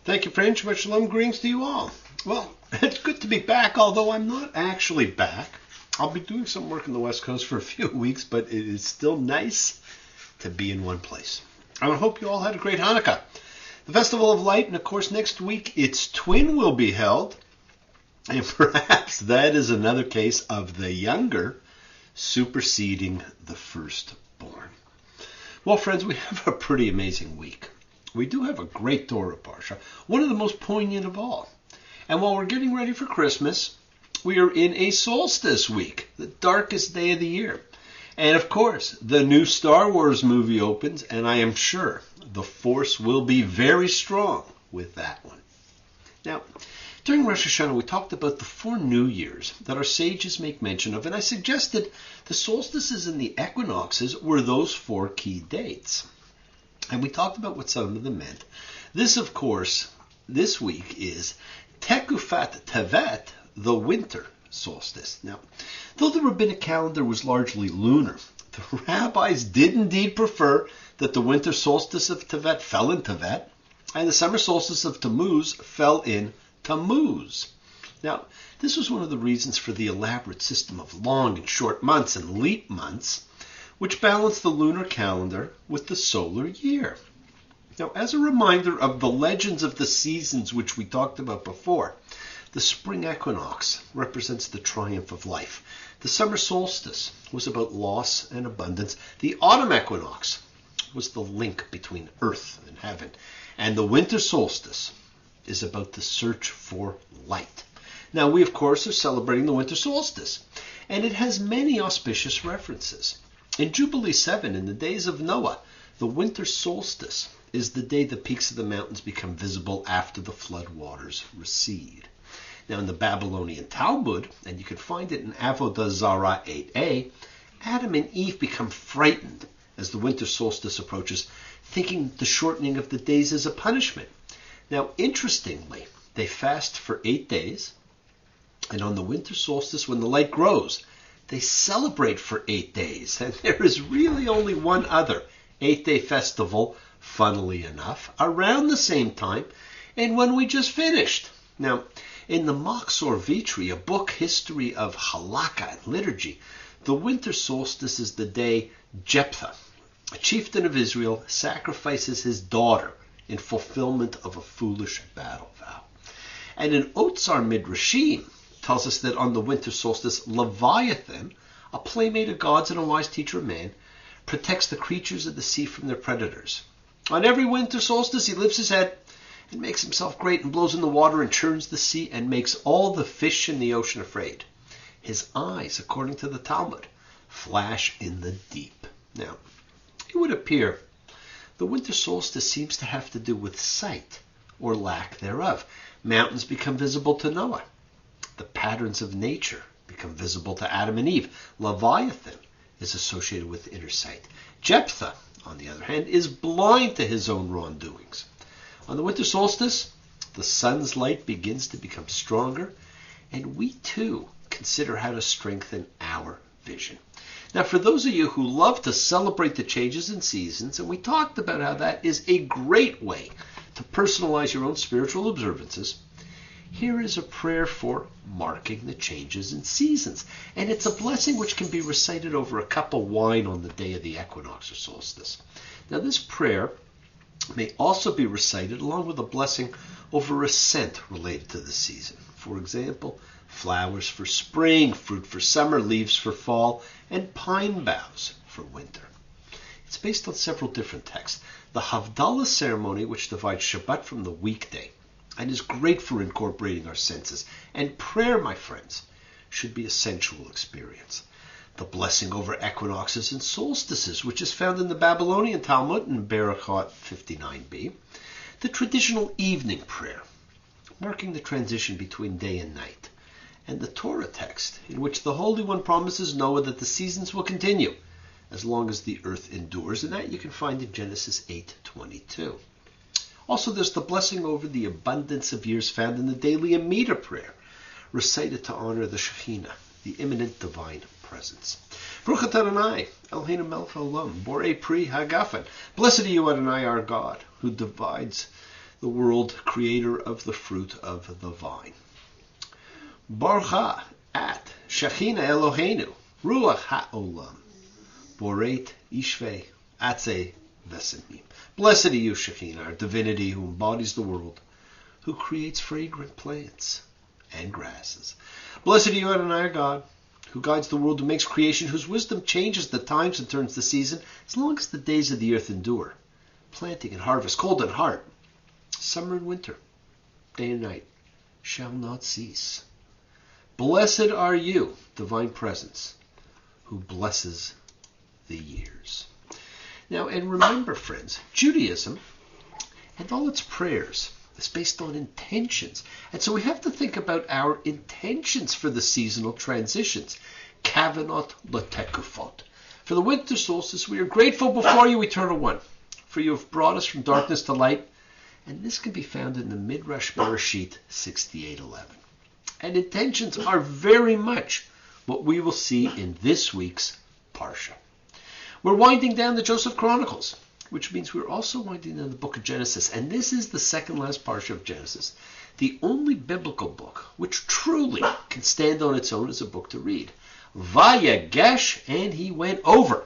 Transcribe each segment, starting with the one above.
Thank you, friend. Shabbat shalom. Greetings to you all. Well, it's good to be back, although I'm not actually back. I'll be doing some work in the West Coast for a few weeks, but it is still nice to be in one place. I hope you all had a great Hanukkah. The Festival of Light, and of course next week its twin will be held. And perhaps that is another case of the younger superseding the firstborn. Well, friends, we have a pretty amazing week. We do have a great Torah Parsha, one of the most poignant of all. And while we're getting ready for Christmas, we are in a solstice week, the darkest day of the year. And of course, the new Star Wars movie opens, and I am sure the Force will be very strong with that one. Now, during Rosh Hashanah, we talked about the 4 New Years that our sages make mention of, and I suggested the solstices and the equinoxes were those 4 key dates. And we talked about what some of them meant. This, of course, this week is Tekufat Tevet, the winter solstice. Now, though the rabbinic calendar was largely lunar, the rabbis did indeed prefer that the winter solstice of Tevet fell in Tevet, and the summer solstice of Tammuz fell in Tammuz. Now, this was one of the reasons for the elaborate system of long and short months and leap months, which balanced the lunar calendar with the solar year. Now, as a reminder of the legends of the seasons which we talked about before, the spring equinox represents the triumph of life. The summer solstice was about loss and abundance. The autumn equinox was the link between earth and heaven. And the winter solstice is about the search for light. Now, we, of course, are celebrating the winter solstice, and it has many auspicious references. In Jubilee 7, in the days of Noah, the winter solstice is the day the peaks of the mountains become visible after the flood waters recede. Now, in the Babylonian Talmud, and you can find it in Avodah Zarah 8a, Adam and Eve become frightened as the winter solstice approaches, thinking the shortening of the days is a punishment. Now, interestingly, they fast for 8 days, and on the winter solstice, when the light grows, they celebrate for 8 days. And there is really only one other 8-day festival, funnily enough, around the same time, and when we just finished. Now, in the Machzor Vitri, a book history of halakha and liturgy, the winter solstice is the day Jephthah, a chieftain of Israel, sacrifices his daughter in fulfillment of a foolish battle vow. And in Otsar Midrashim tells us that on the winter solstice, Leviathan, a playmate of gods and a wise teacher of man, protects the creatures of the sea from their predators. On every winter solstice, he lifts his head and makes himself great and blows in the water and churns the sea and makes all the fish in the ocean afraid. His eyes, according to the Talmud, flash in the deep. Now, it would appear the winter solstice seems to have to do with sight or lack thereof. Mountains become visible to Noah. The patterns of nature become visible to Adam and Eve. Leviathan is associated with inner sight. Jephthah, on the other hand, is blind to his own wrongdoings. On the winter solstice, the sun's light begins to become stronger, and we too consider how to strengthen our vision. Now, for those of you who love to celebrate the changes in seasons, and we talked about how that is a great way to personalize your own spiritual observances, here is a prayer for marking the changes in seasons. And it's a blessing which can be recited over a cup of wine on the day of the equinox or solstice. Now, this prayer may also be recited along with a blessing over a scent related to the season. For example, flowers for spring, fruit for summer, leaves for fall, and pine boughs for winter. It's based on several different texts. The Havdalah ceremony, which divides Shabbat from the weekday, and is great for incorporating our senses. And prayer, my friends, should be a sensual experience. The blessing over equinoxes and solstices, which is found in the Babylonian Talmud in Berachot 59b. The traditional evening prayer, marking the transition between day and night. And the Torah text, in which the Holy One promises Noah that the seasons will continue as long as the earth endures, and that you can find in Genesis 8:22. Also, there's the blessing over the abundance of years found in the daily Amida prayer, recited to honor the Shekhinah, the imminent divine presence. Baruch atah Adonai, Eloheinu melech haolam, borei pri hagafen. Blessed are you, Adonai, our God, who divides the world creator of the fruit of the vine. Baruch at Shechina Eloheinu, Ruach HaOlam, Boreit Ishvei Atze Vesemim. Blessed are you, Shekhinah, our divinity who embodies the world, who creates fragrant plants and grasses. Blessed are you, Adonai, our God, who guides the world, who makes creation, whose wisdom changes the times and turns the season, as long as the days of the earth endure. Planting and harvest, cold and hot, summer and winter, day and night, shall not cease. Blessed are you, divine presence, who blesses the years. Now, and remember, friends, Judaism and all its prayers is based on intentions. And so we have to think about our intentions for the seasonal transitions. Kavanot letekufot. For the winter solstice, we are grateful before you, Eternal One, for you have brought us from darkness to light. And this can be found in the Midrash Bereshit 68:11. And intentions are very much what we will see in this week's Parsha. We're winding down the Joseph Chronicles, which means we're also winding down the book of Genesis. And this is the second last Parsha of Genesis, the only biblical book which truly can stand on its own as a book to read. Vayagesh, and he went over.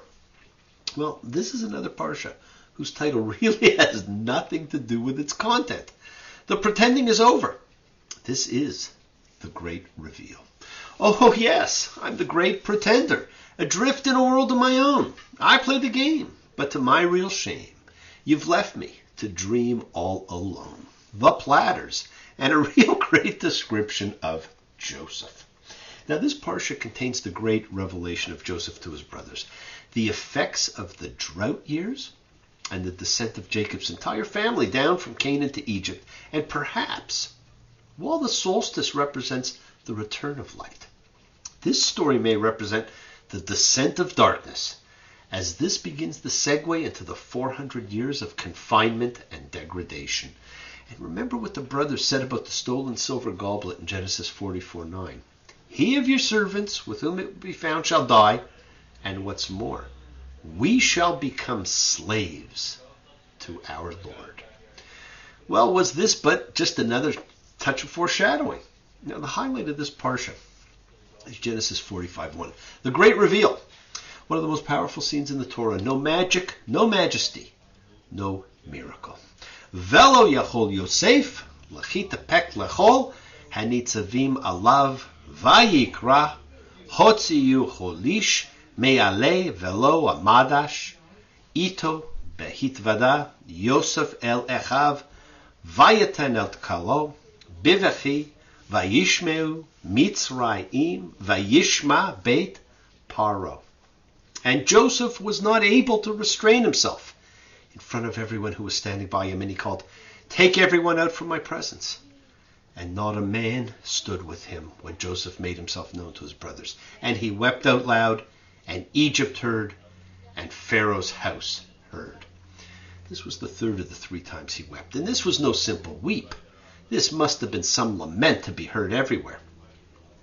Well, this is another Parsha whose title really has nothing to do with its content. The pretending is over. This is the great reveal. Oh, yes, I'm the great pretender, adrift in a world of my own. I play the game, but to my real shame, you've left me to dream all alone. The platters, and a real great description of Joseph. Now, this Parsha contains the great revelation of Joseph to his brothers, the effects of the drought years, and the descent of Jacob's entire family down from Canaan to Egypt, and perhaps, while the solstice represents the return of light, this story may represent the descent of darkness, as this begins the segue into the 400 years of confinement and degradation. And remember what the brothers said about the stolen silver goblet in Genesis 44:9. He of your servants with whom it will be found shall die, and what's more, we shall become slaves to our Lord. Well, was this but just another touch of foreshadowing? Now, the highlight of this Parsha is Genesis 45:1. The great reveal. One of the most powerful scenes in the Torah. No magic, no majesty, no miracle. Velo yachol Yosef, lachitapek lechol, hanitzavim alav, vayikra, hotziyu cholish, me'ale velo amadash, ito behitvada, Yosef el echav, vayeten el tkalo, bivechi, vayishmeu, mitzrayim, vayishma beit paro. And Joseph was not able to restrain himself in front of everyone who was standing by him, and he called, "Take everyone out from my presence." And not a man stood with him when Joseph made himself known to his brothers. And he wept out loud, and Egypt heard, and Pharaoh's house heard. This was the third of the 3 times he wept. And this was no simple weep. This must have been some lament to be heard everywhere.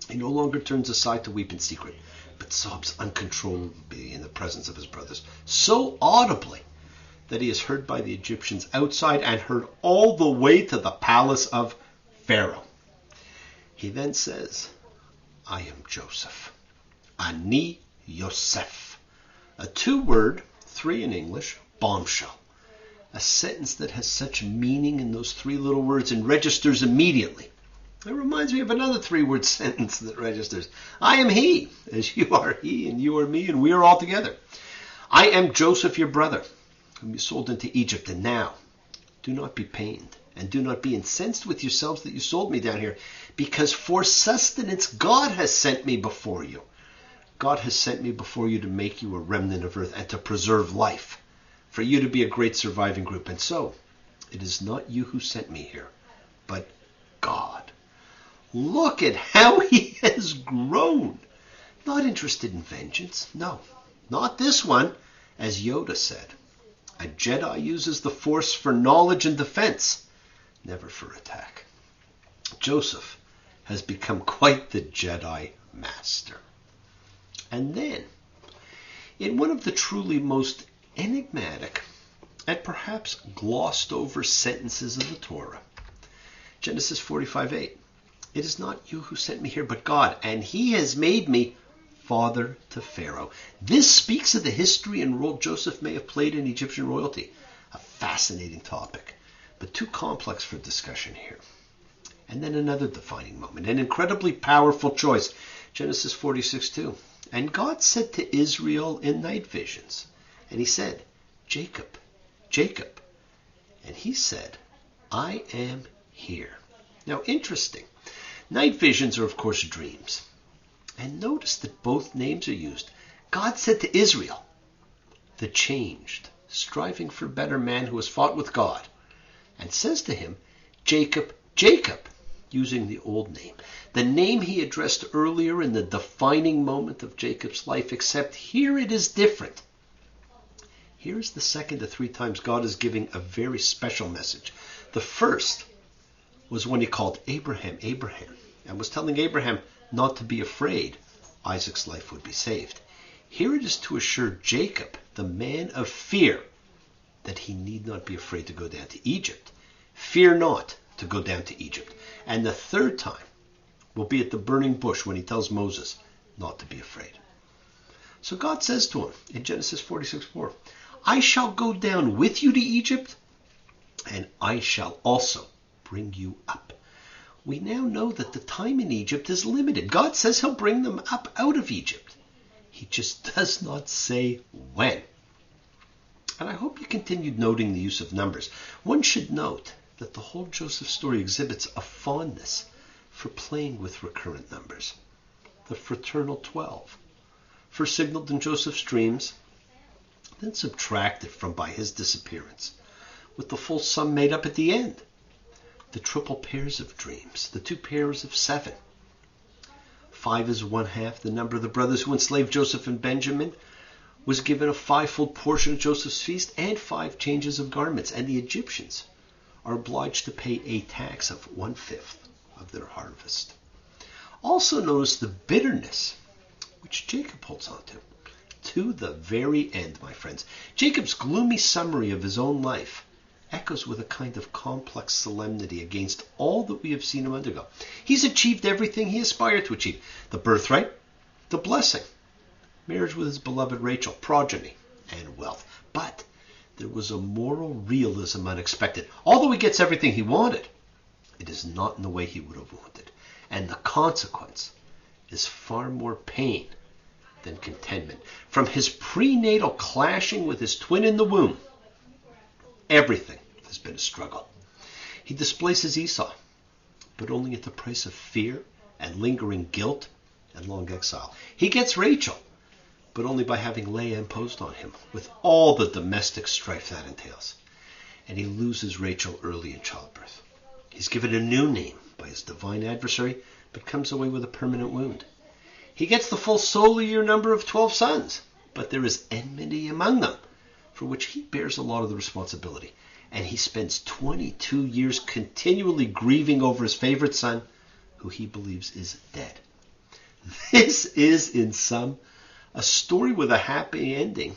He no longer turns aside to weep in secret, but sobs uncontrollably in the presence of his brothers, so audibly that he is heard by the Egyptians outside and heard all the way to the palace of Pharaoh. He then says, "I am Joseph. Ani Yosef." A 2-word, 3 in English, bombshell. A sentence that has such meaning in those 3 little words and registers immediately. It reminds me of another 3-word sentence that registers. I am he, as you are he, and you are me, and we are all together. I am Joseph, your brother, whom you sold into Egypt. And now, do not be pained, and do not be incensed with yourselves that you sold me down here, because for sustenance God has sent me before you. God has sent me before you to make you a remnant of earth and to preserve life, for you to be a great surviving group. And so, it is not you who sent me here, but God. Look at how he has grown. Not interested in vengeance. No, not this one. As Yoda said, a Jedi uses the Force for knowledge and defense, never for attack. Joseph has become quite the Jedi master. And then, in one of the truly most enigmatic and perhaps glossed over sentences of the Torah. Genesis 45:8. It is not you who sent me here, but God, and he has made me father to Pharaoh. This speaks of the history and role Joseph may have played in Egyptian royalty. A fascinating topic, but too complex for discussion here. And then another defining moment, an incredibly powerful choice. Genesis 46:2. And God said to Israel in night visions, and he said, Jacob, Jacob. And he said, I am here. Now, interesting. Night visions are, of course, dreams. And notice that both names are used. God said to Israel, the changed, striving for a better man who has fought with God, and says to him, Jacob, Jacob, using the old name, the name he addressed earlier in the defining moment of Jacob's life, except here it is different. Here's the second of 3 times God is giving a very special message. The first was when he called Abraham, Abraham, and was telling Abraham not to be afraid. Isaac's life would be saved. Here it is to assure Jacob, the man of fear, that he need not be afraid to go down to Egypt. Fear not to go down to Egypt. And the third time will be at the burning bush when he tells Moses not to be afraid. So God says to him in Genesis 46:4, I shall go down with you to Egypt, and I shall also bring you up. We now know that the time in Egypt is limited. God says he'll bring them up out of Egypt. He just does not say when. And I hope you continued noting the use of numbers. One should note that the whole Joseph story exhibits a fondness for playing with recurrent numbers. The fraternal 12, first signaled in Joseph's dreams, then subtracted from by his disappearance, with the full sum made up at the end. The triple pairs of dreams, the 2 pairs of 7. 5 is 1/2 the number of the brothers who enslaved Joseph and Benjamin, was given a 5-fold portion of Joseph's feast and 5 changes of garments, and the Egyptians are obliged to pay a tax of 1/5 of their harvest. Also notice the bitterness which Jacob holds on to the very end, my friends. Jacob's gloomy summary of his own life echoes with a kind of complex solemnity against all that we have seen him undergo. He's achieved everything he aspired to achieve. The birthright, the blessing, marriage with his beloved Rachel, progeny, and wealth. But there was a moral realism unexpected. Although he gets everything he wanted, it is not in the way he would have wanted. And the consequence is far more pain than contentment. From his prenatal clashing with his twin in the womb, everything has been a struggle. He displaces Esau, but only at the price of fear and lingering guilt and long exile. He gets Rachel, but only by having Leah imposed on him, with all the domestic strife that entails. And he loses Rachel early in childbirth. He's given a new name by his divine adversary, but comes away with a permanent wound. He gets the full solar number of 12 sons, but there is enmity among them, for which he bears a lot of the responsibility. And he spends 22 years continually grieving over his favorite son, who he believes is dead. This is, in sum, a story with a happy ending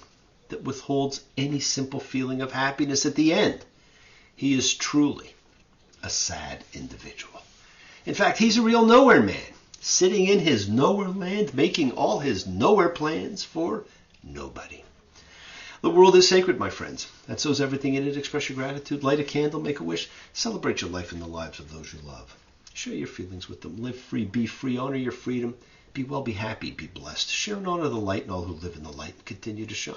that withholds any simple feeling of happiness at the end. He is truly a sad individual. In fact, he's a real nowhere man, sitting in his nowhere land, making all his nowhere plans for nobody. The world is sacred, my friends, and so is everything in it. Express your gratitude, light a candle, make a wish, celebrate your life and the lives of those you love. Share your feelings with them, live free, be free, honor your freedom, be well, be happy, be blessed. Share and honor the light and all who live in the light and continue to shine.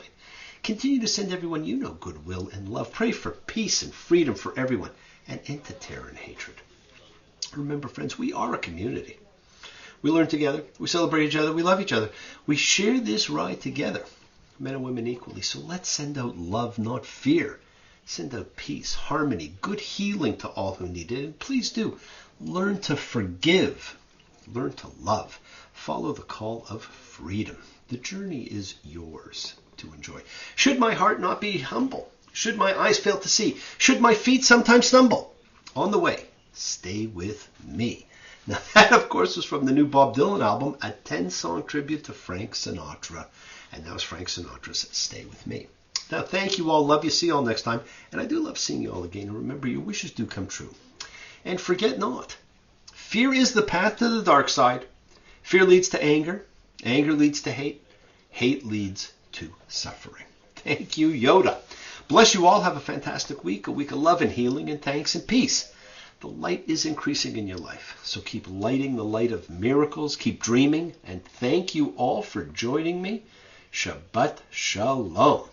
Continue to send everyone you know goodwill and love. Pray for peace and freedom for everyone, and end to terror and hatred. Remember, friends, we are a community. We learn together, we celebrate each other, we love each other. We share this ride together, men and women equally. So let's send out love, not fear. Send out peace, harmony, good healing to all who need it. And please do, learn to forgive, learn to love. Follow the call of freedom. The journey is yours to enjoy. Should my heart not be humble, should my eyes fail to see, should my feet sometimes stumble, on the way, stay with me. Now that, of course, was from the new Bob Dylan album, a 10-song tribute to Frank Sinatra. And that was Frank Sinatra's Stay With Me. Now, thank you all. Love you. See you all next time. And I do love seeing you all again. And remember, your wishes do come true. And forget not, fear is the path to the dark side. Fear leads to anger. Anger leads to hate. Hate leads to suffering. Thank you, Yoda. Bless you all. Have a fantastic week. A week of love and healing and thanks and peace. The light is increasing in your life. So keep lighting the light of miracles. Keep dreaming. And thank you all for joining me. Shabbat Shalom.